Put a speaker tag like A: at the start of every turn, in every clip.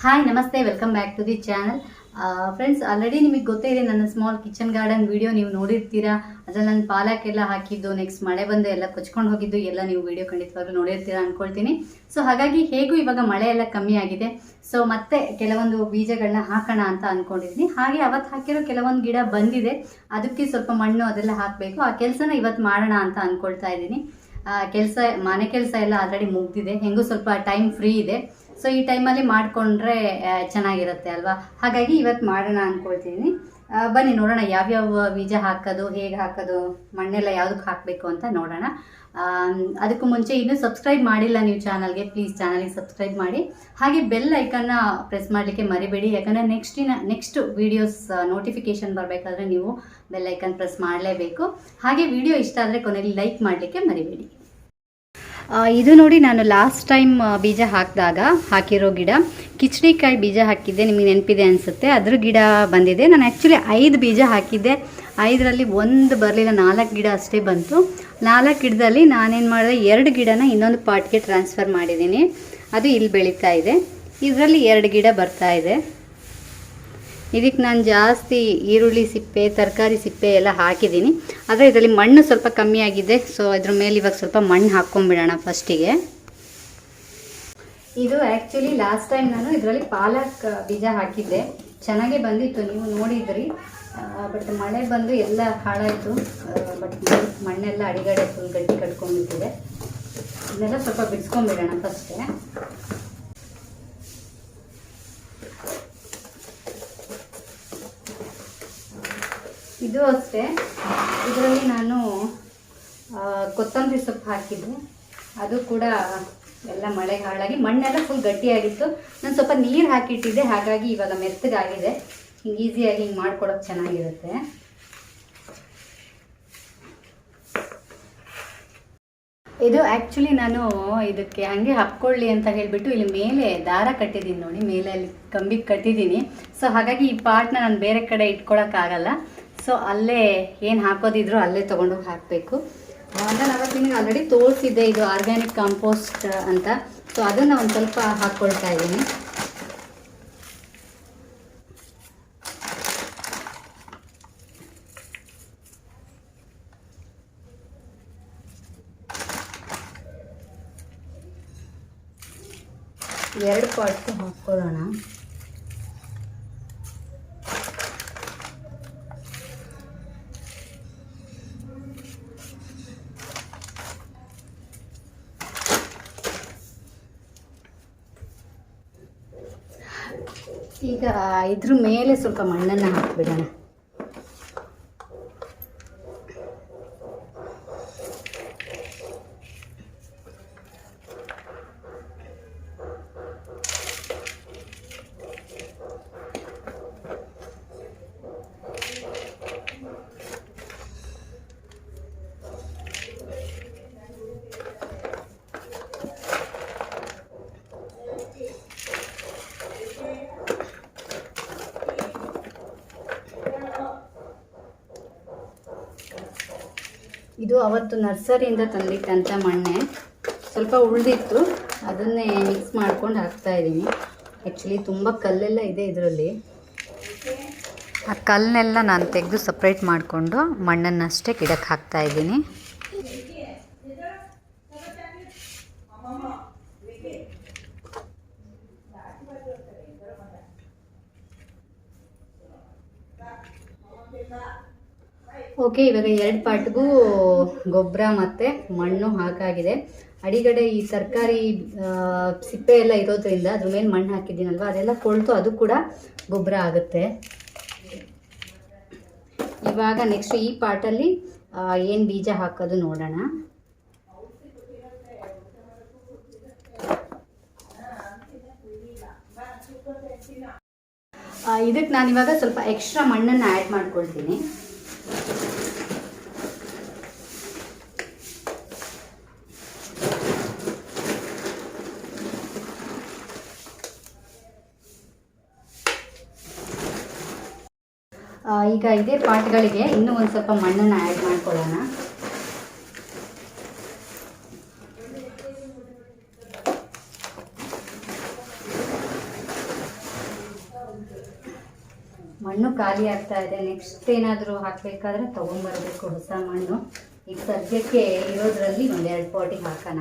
A: Hi ನಮಸ್ತೆ, welcome back to the channel. Friends, already ನಿಮಗೆ ಗೊತ್ತೇ ಇದೆ ನನ್ನ ಸ್ಮಾಲ್ ಕಿಚನ್ ಗಾರ್ಡನ್ ವಿಡಿಯೋ ನೀವು ನೋಡಿರ್ತೀರಾ. ಅದ್ರಲ್ಲಿ ನಾನು ಪಾಲಕ್ಕೆಲ್ಲ ಹಾಕಿದ್ದು, ನೆಕ್ಸ್ಟ್ ಮಳೆ ಬಂದು ಎಲ್ಲ ಕೊಚ್ಕೊಂಡು ಹೋಗಿದ್ದು ಎಲ್ಲ ನೀವು ವಿಡಿಯೋ ಖಂಡಿತವಾಗ್ಲೂ ನೋಡಿರ್ತೀರಾ ಅಂದ್ಕೊಳ್ತೀನಿ. ಸೊ ಹಾಗಾಗಿ ಹೇಗೂ ಇವಾಗ ಮಳೆ ಎಲ್ಲ ಕಮ್ಮಿ ಆಗಿದೆ. ಸೊ ಮತ್ತೆ ಕೆಲವೊಂದು ಬೀಜಗಳನ್ನ ಹಾಕೋಣ ಅಂತ ಅಂದ್ಕೊಂಡಿದ್ದೀನಿ. ಹಾಗೆ ಅವತ್ತು ಹಾಕಿರೋ ಕೆಲವೊಂದು ಗಿಡ ಬಂದಿದೆ, ಅದಕ್ಕೆ ಸ್ವಲ್ಪ ಮಣ್ಣು ಅದೆಲ್ಲ ಹಾಕಬೇಕು. ಆ ಕೆಲಸನ ಇವತ್ತು ಮಾಡೋಣ ಅಂತ ಅಂದ್ಕೊಳ್ತಾ ಇದ್ದೀನಿ. ಮನೆ ಕೆಲಸ ಎಲ್ಲ ಆಲ್ರೆಡಿ ಮುಗ್ದಿದೆ, ಹೆಂಗೂ ಸ್ವಲ್ಪ ಟೈಮ್ ಫ್ರೀ ಇದೆ. ಸೊ ಈ ಟೈಮಲ್ಲಿ ಮಾಡಿಕೊಂಡ್ರೆ ಚೆನ್ನಾಗಿರುತ್ತೆ ಅಲ್ವಾ. ಹಾಗಾಗಿ ಇವತ್ತು ಮಾಡೋಣ ಅಂದ್ಕೊಳ್ತೀನಿ. ಬನ್ನಿ ನೋಡೋಣ ಯಾವ್ಯಾವ ಬೀಜ ಹಾಕೋದು, ಹೇಗೆ ಹಾಕೋದು, ಮಣ್ಣೆಲ್ಲ ಯಾವುದಕ್ಕೆ ಹಾಕಬೇಕು ಅಂತ ನೋಡೋಣ. ಅದಕ್ಕೂ ಮುಂಚೆ ಇನ್ನೂ ಸಬ್ಸ್ಕ್ರೈಬ್ ಮಾಡಿಲ್ಲ ನೀವು ಚಾನಲ್ಗೆ, ಪ್ಲೀಸ್ ಚಾನಲ್ಗೆ ಸಬ್ಸ್ಕ್ರೈಬ್ ಮಾಡಿ. ಹಾಗೆ ಬೆಲ್ ಐಕನ್ನ ಪ್ರೆಸ್ ಮಾಡಲಿಕ್ಕೆ ಮರಿಬೇಡಿ, ಯಾಕಂದರೆ ನೆಕ್ಸ್ಟ್ ವೀಡಿಯೋಸ್ ನೋಟಿಫಿಕೇಶನ್ ಬರಬೇಕಾದ್ರೆ ನೀವು ಬೆಲ್ ಐಕನ್ ಪ್ರೆಸ್ ಮಾಡಲೇಬೇಕು. ಹಾಗೆ ವಿಡಿಯೋ ಇಷ್ಟ ಆದರೆ ಕೊನೆಯಲ್ಲಿ ಲೈಕ್ ಮಾಡಲಿಕ್ಕೆ ಮರಿಬೇಡಿ. ಇದು ನೋಡಿ, ನಾನು ಲಾಸ್ಟ್ ಟೈಮ್ ಬೀಜ ಹಾಕಿರೋ ಗಿಡ ಕಿಚಡಿಕಾಯಿ ಬೀಜ ಹಾಕಿದ್ದೆ, ನಿಮಗೆ ನೆನಪಿದೆ ಅನಿಸುತ್ತೆ. ಅದ್ರ ಗಿಡ ಬಂದಿದೆ. ನಾನು ಆ್ಯಕ್ಚುಲಿ 5 ಬೀಜ ಹಾಕಿದ್ದೆ, 5ರಲ್ಲಿ 1 ಬರಲಿಲ್ಲ, 4 ಗಿಡ ಅಷ್ಟೇ ಬಂತು. 4 ಗಿಡದಲ್ಲಿ ನಾನೇನು ಮಾಡಿದೆ, 2 ಗಿಡನ ಇನ್ನೊಂದು ಪಾಟ್ಗೆ ಟ್ರಾನ್ಸ್ಫರ್ ಮಾಡಿದ್ದೀನಿ. ಅದು ಇಲ್ಲಿ ಬೆಳೀತಾ ಇದೆ. ಇದರಲ್ಲಿ 2 ಗಿಡ ಬರ್ತಾ ಇದೆ. ಇದಕ್ಕೆ ನಾನು ಜಾಸ್ತಿ ಈರುಳ್ಳಿ ಸಿಪ್ಪೆ, ತರಕಾರಿ ಸಿಪ್ಪೆ ಎಲ್ಲ ಹಾಕಿದ್ದೀನಿ. ಆದರೆ ಇದರಲ್ಲಿ ಮಣ್ಣು ಸ್ವಲ್ಪ ಕಮ್ಮಿ ಆಗಿದೆ. ಸೊ ಇದ್ರ ಮೇಲೆ ಇವಾಗ ಸ್ವಲ್ಪ ಮಣ್ಣು ಹಾಕ್ಕೊಂಡ್ಬಿಡೋಣ ಫಸ್ಟಿಗೆ. ಇದು ಆ್ಯಕ್ಚುಲಿ ಲಾಸ್ಟ್ ಟೈಮ್ ನಾನು ಇದರಲ್ಲಿ ಪಾಲಕ್ ಬೀಜ ಹಾಕಿದ್ದೆ, ಚೆನ್ನಾಗೇ ಬಂದಿತ್ತು, ನೀವು ನೋಡಿದ್ರಿ. ಬಟ್ ಮಳೆ ಬಂದು ಎಲ್ಲ ಹಾಳಾಯಿತು. ಬಟ್ ಮಣ್ಣೆಲ್ಲ ಅಡಿಗಡೆ ಫುಲ್ ಗಟ್ಟಿ ಕಟ್ಕೊಂಡ್ಬಿಟ್ಟಿದೆ. ಇದನ್ನೆಲ್ಲ ಸ್ವಲ್ಪ ಬಿಡಿಸ್ಕೊಂಡ್ಬಿಡೋಣ ಫಸ್ಟೇ. ಇದು ಅಷ್ಟೇ, ಇದರಲ್ಲಿ ನಾನು ಕೊತ್ತಂಬರಿ ಸೊಪ್ಪು ಹಾಕಿದ್ದೆ, ಅದು ಕೂಡ ಎಲ್ಲ ಮಳೆ ಹಾಳಾಗಿ ಮಣ್ಣೆಲ್ಲ ಫುಲ್ ಗಟ್ಟಿಯಾಗಿತ್ತು. ನಾನು ಸ್ವಲ್ಪ ನೀರು ಹಾಕಿಟ್ಟಿದ್ದೆ, ಹಾಗಾಗಿ ಇವಾಗ ಮೆತ್ತಗಾಗಿದೆ. ಹಿಂಗೆ ಈಸಿಯಾಗಿ ಹಿಂಗೆ ಮಾಡ್ಕೊಡೋಕೆ ಚೆನ್ನಾಗಿರುತ್ತೆ. ಇದು ಆ್ಯಕ್ಚುಲಿ ನಾನು ಇದಕ್ಕೆ ಹಂಗೆ ಹಾಕ್ಕೊಳ್ಳಿ ಅಂತ ಹೇಳಿಬಿಟ್ಟು ಇಲ್ಲಿ ಮೇಲೆ ದಾರ ಕಟ್ಟಿದ್ದೀನಿ ನೋಡಿ, ಮೇಲೆ ಅಲ್ಲಿ ಕಂಬಿಗೆ ಕಟ್ಟಿದ್ದೀನಿ. ಸೊ ಹಾಗಾಗಿ ಈ ಪಾರ್ಟ್ನ ನಾನು ಬೇರೆ ಕಡೆ ಇಟ್ಕೊಳ್ಳೋಕ್ಕಾಗಲ್ಲ. ಸೊ ಅಲ್ಲೇ ಏನು ಹಾಕೋದಿದ್ರು ಅಲ್ಲೇ ತೊಗೊಂಡೋಗಿ ಹಾಕಬೇಕು. ನಾನು ಅವತ್ತು ನಿಮಗೆ ಆಲ್ರೆಡಿ ತೋರಿಸಿದ್ದೆ, ಇದು ಆರ್ಗ್ಯಾನಿಕ್ ಕಾಂಪೋಸ್ಟ್ ಅಂತ. ಸೊ ಅದನ್ನು ಒಂದು ಸ್ವಲ್ಪ ಹಾಕ್ಕೊಳ್ತಾ ಇದ್ದೀನಿ. ಎರಡು ಪಾಟ್ಗೆ ಹಾಕ್ಕೊಳ್ಳೋಣ. ಈಗ ಇದ್ರ ಮೇಲೆ ಸ್ವಲ್ಪ ಮಣ್ಣನ್ನು ಹಾಕಿಬಿಡೋಣ. ಇದು ಅವತ್ತು ನರ್ಸರಿಯಿಂದ ತಂದಿಟ್ಟಂಥ ಮಣ್ಣೆ, ಸ್ವಲ್ಪ ಉಳಿದಿತ್ತು, ಅದನ್ನೇ ಮಿಕ್ಸ್ ಮಾಡ್ಕೊಂಡು ಹಾಕ್ತಾಯಿದ್ದೀನಿ. ಆ್ಯಕ್ಚುಲಿ ತುಂಬ ಕಲ್ಲೆಲ್ಲ ಇದೆ ಇದರಲ್ಲಿ. ಆ ಕಲ್ಲನ್ನೆಲ್ಲ ನಾನು ತೆಗೆದು ಸಪ್ರೇಟ್ ಮಾಡಿಕೊಂಡು ಮಣ್ಣನ್ನಷ್ಟೇ ಗಿಡಕ್ಕೆ ಹಾಕ್ತಾಯಿದ್ದೀನಿ. ಓಕೆ, ಇವಾಗ 2 ಪಾಟ್ಗೂ ಗೊಬ್ಬರ ಮತ್ತು ಮಣ್ಣು ಹಾಕಾಗಿದೆ. ಅಡಿಗಡೆ ಈ ತರಕಾರಿ ಸಿಪ್ಪೆ ಎಲ್ಲ ಇರೋದ್ರಿಂದ ಅದ್ರ ಮೇಲೆ ಮಣ್ಣು ಹಾಕಿದ್ದೀನಲ್ವ, ಅದೆಲ್ಲ ಕೊಳ್ತು ಅದು ಕೂಡ ಗೊಬ್ಬರ ಆಗುತ್ತೆ. ಇವಾಗ ನೆಕ್ಸ್ಟ್ ಈ ಪಾಟಲ್ಲಿ ಏನು ಬೀಜ ಹಾಕೋದು ನೋಡೋಣ. ಇದಕ್ಕೆ ನಾನಿವಾಗ ಸ್ವಲ್ಪ ಎಕ್ಸ್ಟ್ರಾ ಮಣ್ಣನ್ನು ಆ್ಯಡ್ ಮಾಡ್ಕೊಳ್ತೀನಿ. ಈಗ ಇದೇ ಪಾಟ್ಗಳಿಗೆ ಇನ್ನೂ ಒಂದು ಸ್ವಲ್ಪ ಮಣ್ಣನ್ನು ಆ್ಯಡ್ ಮಾಡ್ಕೊಳ್ಳೋಣ. ಮಣ್ಣು ಖಾಲಿ ಆಗ್ತಾ ಇದೆ. ನೆಕ್ಸ್ಟ್ ಏನಾದರೂ ಹಾಕಬೇಕಾದ್ರೆ ತೊಗೊಂಬರ್ಬೇಕು ಹೊಸ ಮಣ್ಣು. ಈಗ ಸದ್ಯಕ್ಕೆ ಇರೋದ್ರಲ್ಲಿ ಒಂದೆರಡು ಪಾಟಿಗೆ ಹಾಕೋಣ.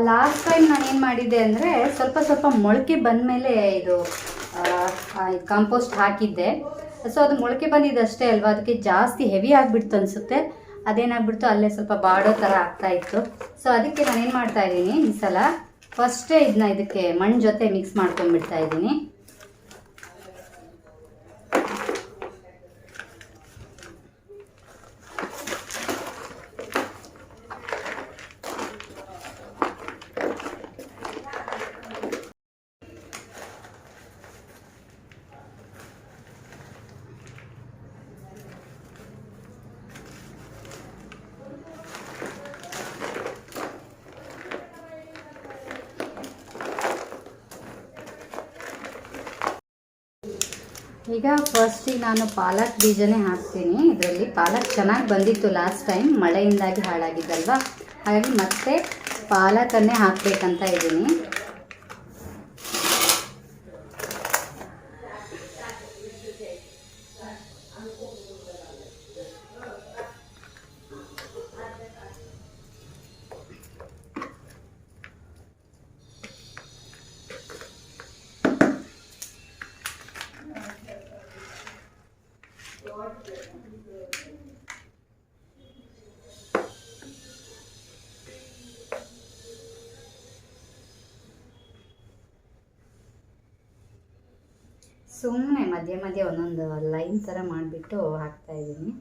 A: ಲಾಸ್ಟ್ ಟೈಮ್ ನಾನು ಏನು ಮಾಡಿದ್ದೆ ಅಂದರೆ ಸ್ವಲ್ಪ ಮೊಳಕೆ ಬಂದಮೇಲೆ ಇದು ಕಾಂಪೋಸ್ಟ್ ಹಾಕಿದ್ದೆ. ಸೊ ಅದು ಮೊಳಕೆ ಬಂದಿದ್ದಷ್ಟೇ ಅಲ್ವಾ, ಅದಕ್ಕೆ ಜಾಸ್ತಿ ಹೆವಿ ಆಗಿಬಿಡ್ತು ಅನಿಸುತ್ತೆ. ಅದೇನಾಗ್ಬಿಡ್ತು, ಅಲ್ಲೇ ಸ್ವಲ್ಪ ಬಾಡೋ ಥರ ಆಗ್ತಾಯಿತ್ತು. ಸೊ ಅದಕ್ಕೆ ನಾನೇನು ಮಾಡ್ತಾಯಿದ್ದೀನಿ, ಈ ಸಲ ಫಸ್ಟೇ ಇದಕ್ಕೆ ಮಣ್ಣು ಜೊತೆ ಮಿಕ್ಸ್ ಮಾಡ್ಕೊಂಡ್ಬಿಡ್ತಾ ಇದ್ದೀನಿ. ಈಗ ಫಸ್ಟಿಗೆ ನಾನು ಪಾಲಕ್ ಬೀಜನೇ ಹಾಕ್ತೀನಿ. ಇದರಲ್ಲಿ ಪಾಲಕ್ ಚೆನ್ನಾಗಿ ಬಂದಿತ್ತು ಲಾಸ್ಟ್ ಟೈಮ್, ಮಳೆಯಿಂದಾಗಿ ಹಾಳಾಗಿದ್ದಲ್ವ. ಹಾಗಾಗಿ ಮತ್ತೆ ಪಾಲಕನ್ನೇ ಹಾಕಬೇಕಂತ ಇದ್ದೀನಿ. ಸುಮ್ಮನೆ ಮಧ್ಯೆ ಮಧ್ಯೆ ಒಂದೊಂದು ಲೈನ್ ಥರ ಮಾಡಿಬಿಟ್ಟು ಹಾಕ್ತಾಯಿದ್ದೀನಿ.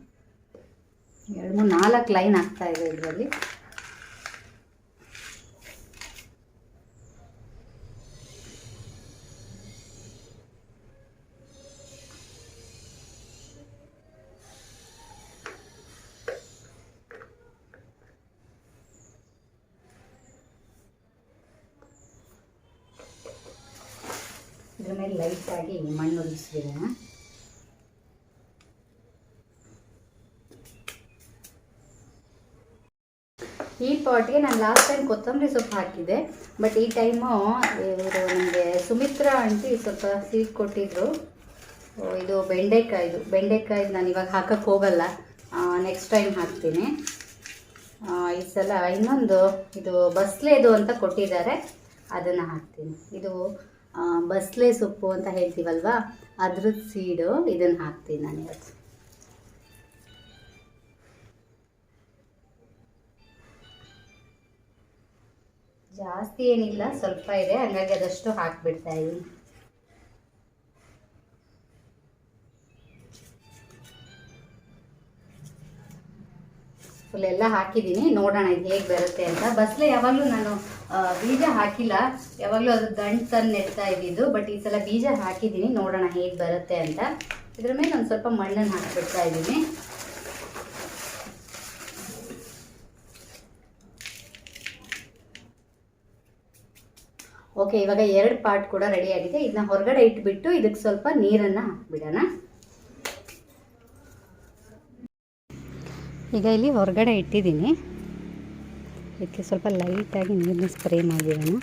A: 2-3-4 ಲೈನ್ ಹಾಕ್ತಾಯಿದೆ ಇದರಲ್ಲಿ. ಇದ್ರ ಮೇಲೆ ಲೈಟಾಗಿ ಮಣ್ಣು ಉಳಿಸ್ಬಿಡೋಣ. ಈ ಪಾಟ್ಗೆ ನಾನು ಲಾಸ್ಟ್ ಟೈಮ್ ಕೊತ್ತಂಬರಿ ಸೊಪ್ಪು ಹಾಕಿದ್ದೆ, ಬಟ್ ಈ ಟೈಮು ಇವರು ನನಗೆ ಸುಮಿತ್ರಾ ಆಂಟಿ ಸ್ವಲ್ಪ ಸೀಡ್ ಕೊಟ್ಟಿದ್ರು. ಇದು ಬೆಂಡೆಕಾಯ್ದು ನಾನು ಇವಾಗ ಹಾಕಕ್ಕೆ ಹೋಗಲ್ಲ, ನೆಕ್ಸ್ಟ್ ಟೈಮ್ ಹಾಕ್ತೀನಿ. ಈ ಸಲ ಇನ್ನೊಂದು ಇದು ಬಸ್ಲೆದು ಅಂತ ಕೊಟ್ಟಿದ್ದಾರೆ, ಅದನ್ನು ಹಾಕ್ತೀನಿ. ಇದು ಬಸ್ಲೆ ಸೊಪ್ಪು ಅಂತ ಹೇಳ್ತೀವಲ್ವ, ಅದ್ರದ್ದು ಸೀಡು, ಇದನ್ನು ಹಾಕ್ತೀನಿ ನಾನು ಇವತ್ತು. ಜಾಸ್ತಿ ಏನಿಲ್ಲ, ಸ್ವಲ್ಪ ಇದೆ, ಹಾಗಾಗಿ ಅದಷ್ಟು ಹಾಕ್ಬಿಡ್ತಾ ಇದ್ದೀನಿ. ಫುಲ್ ಎಲ್ಲ ಹಾಕಿದ್ದೀನಿ, ನೋಡೋಣ ಇದು ಹೇಗೆ ಬರುತ್ತೆ ಅಂತ. ಬಸ್ಲೆ ಯಾವಾಗಲೂ ನಾನು ಬೀಜ ಹಾಕಿಲ್ಲ, ಯಾವಾಗಲೂ ಅದು ದಂಟು ತಂದು ನೆಡ್ತಾ ಇದ್ದಿದ್ದು. ಬಟ್ ಈ ಸಲ ಬೀಜ ಹಾಕಿದ್ದೀನಿ, ನೋಡೋಣ ಹೇಗೆ ಬರುತ್ತೆ ಅಂತ. ಇದ್ರ ಮೇಲೆ ಒಂದು ಸ್ವಲ್ಪ ಮಣ್ಣನ್ನು ಹಾಕಿಬಿಡ್ತಾ ಇದ್ದೀನಿ. ಓಕೆ, ಇವಾಗ 2 ಪಾರ್ಟ್ ಕೂಡ ರೆಡಿಯಾಗಿದೆ. ಇದನ್ನ ಹೊರಗಡೆ ಇಟ್ಬಿಟ್ಟು ಇದಕ್ಕೆ ಸ್ವಲ್ಪ ನೀರನ್ನು ಹಾಕ್ಬಿಡೋಣ. ಈಗ ಇಲ್ಲಿ ಹೊರಗಡೆ ಇಟ್ಟಿದ್ದೀನಿ, ಇದಕ್ಕೆ ಸ್ವಲ್ಪ ಲೈಟಾಗಿ ನೀರನ್ನ ಸ್ಪ್ರೇ ಮಾಡಿಬಿಡೋಣ.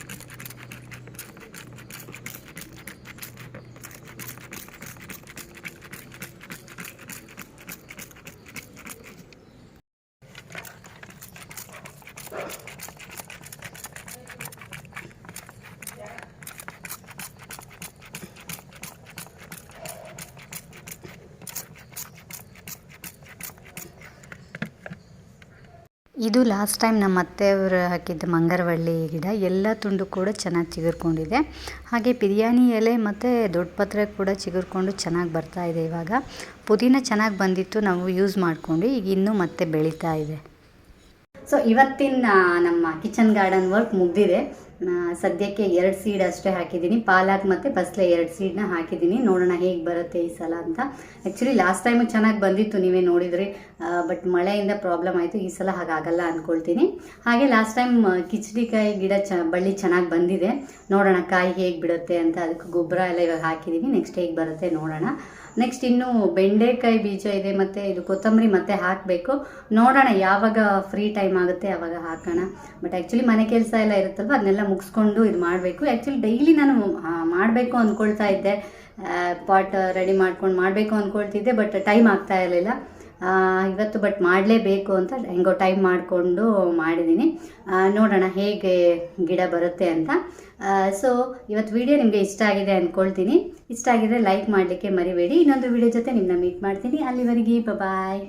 A: ಇದು ಲಾಸ್ಟ್ ಟೈಮ್ ನಮ್ಮ ಅತ್ತೆಯವರು ಹಾಕಿದ್ದ ಮಂಗರವಳ್ಳಿ ಗಿಡ, ಎಲ್ಲ ತುಂಡು ಕೂಡ ಚೆನ್ನಾಗಿ ಚಿಗುರ್ಕೊಂಡಿದೆ. ಹಾಗೆ ಬಿರಿಯಾನಿ ಎಲೆ ಮತ್ತು ದೊಡ್ಡ ಪತ್ರೆ ಕೂಡ ಚಿಗುರ್ಕೊಂಡು ಚೆನ್ನಾಗಿ ಬರ್ತಾ ಇದೆ. ಇವಾಗ ಪುದೀನ ಚೆನ್ನಾಗಿ ಬಂದಿತ್ತು, ನಾವು ಯೂಸ್ ಮಾಡಿಕೊಂಡು ಈಗ ಇನ್ನೂ ಮತ್ತೆ ಬೆಳೀತಾ ಇದೆ. ಸೊ ಇವತ್ತಿನ ನಮ್ಮ ಕಿಚನ್ ಗಾರ್ಡನ್ ವರ್ಕ್ ಮುಗಿದಿದೆ. ಸದ್ಯಕ್ಕೆ 2 ಸೀಡ್ ಅಷ್ಟೇ ಹಾಕಿದ್ದೀನಿ, ಪಾಲಕ್ ಮತ್ತು ಬಸಳೆ 2 ಸೀಡ್ನ ಹಾಕಿದ್ದೀನಿ. ನೋಡೋಣ ಹೇಗೆ ಬರುತ್ತೆ ಈ ಸಲ ಅಂತ. ಆ್ಯಕ್ಚುಲಿ ಲಾಸ್ಟ್ ಟೈಮು ಚೆನ್ನಾಗಿ ಬಂದಿತ್ತು, ನೀವೇ ನೋಡಿದ್ರಿ. ಬಟ್ ಮಳೆಯಿಂದ ಪ್ರಾಬ್ಲಮ್ ಆಯಿತು. ಈ ಸಲ ಹಾಗಾಗಲ್ಲ ಅಂದ್ಕೊಳ್ತೀನಿ. ಹಾಗೆ ಲಾಸ್ಟ್ ಟೈಮ್ ಕಿಚಡಿಕಾಯಿ ಗಿಡ ಬಳ್ಳಿ ಚೆನ್ನಾಗಿ ಬಂದಿದೆ. ನೋಡೋಣ ಕಾಯಿ ಹೇಗೆ ಬಿಡುತ್ತೆ ಅಂತ. ಅದಕ್ಕೆ ಗೊಬ್ಬರ ಎಲ್ಲ ಇವಾಗ ಹಾಕಿದ್ದೀವಿ. ನೆಕ್ಸ್ಟ್ ಹೇಗೆ ಬರುತ್ತೆ ನೋಡೋಣ. ನೆಕ್ಸ್ಟ್ ಇನ್ನು ಬೆಂಡೆಕಾಯಿ ಬೀಜ ಇದೆ, ಮತ್ತು ಇದು ಕೊತ್ತಂಬರಿ ಮತ್ತೆ ಹಾಕಬೇಕು. ನೋಡೋಣ ಯಾವಾಗ ಫ್ರೀ ಟೈಮ್ ಆಗುತ್ತೆ ಆವಾಗ ಹಾಕೋಣ. ಬಟ್ ಆ್ಯಕ್ಚುಲಿ ಮನೆ ಕೆಲಸ ಎಲ್ಲ ಇರುತ್ತಲ್ವ, ಅದನ್ನೆಲ್ಲ ಮುಗಿಸ್ಕೊಂಡು ಇದು ಮಾಡಬೇಕು. ಆ್ಯಕ್ಚುಲಿ ಡೈಲಿ ನಾನು ಮಾಡಬೇಕು ಅಂದ್ಕೊಳ್ತಾ ಇದ್ದೆ, ಪಾಟ್ ರೆಡಿ ಮಾಡ್ಕೊಂಡು ಮಾಡಬೇಕು ಅಂದ್ಕೊಳ್ತಿದ್ದೆ. ಬಟ್ ಟೈಮ್ ಆಗ್ತಾ ಇರಲಿಲ್ಲ ಇವತ್ತು. ಬಟ್ ಮಾಡಲೇಬೇಕು ಅಂತ ಹೆಂಗೋ ಟೈಮ್ ಮಾಡಿಕೊಂಡು ಮಾಡಿದ್ದೀನಿ. ನೋಡೋಣ ಹೇಗೆ ಗಿಡ ಬರುತ್ತೆ ಅಂತ. ಸೊ ಇವತ್ತು ವಿಡಿಯೋ ನಿಮಗೆ ಇಷ್ಟ ಆಗಿದೆ ಅಂದ್ಕೊಳ್ತೀನಿ. ಇಷ್ಟ ಆಗಿದ್ರೆ ಲೈಕ್ ಮಾಡಲಿಕ್ಕೆ ಮರಿಬೇಡಿ. ಇನ್ನೊಂದು ವಿಡಿಯೋ ಜೊತೆ ನಿಮ್ಮನ್ನ ಮೀಟ್ ಮಾಡ್ತೀನಿ. ಅಲ್ಲಿವರೆಗೆ ಬಾಯ್.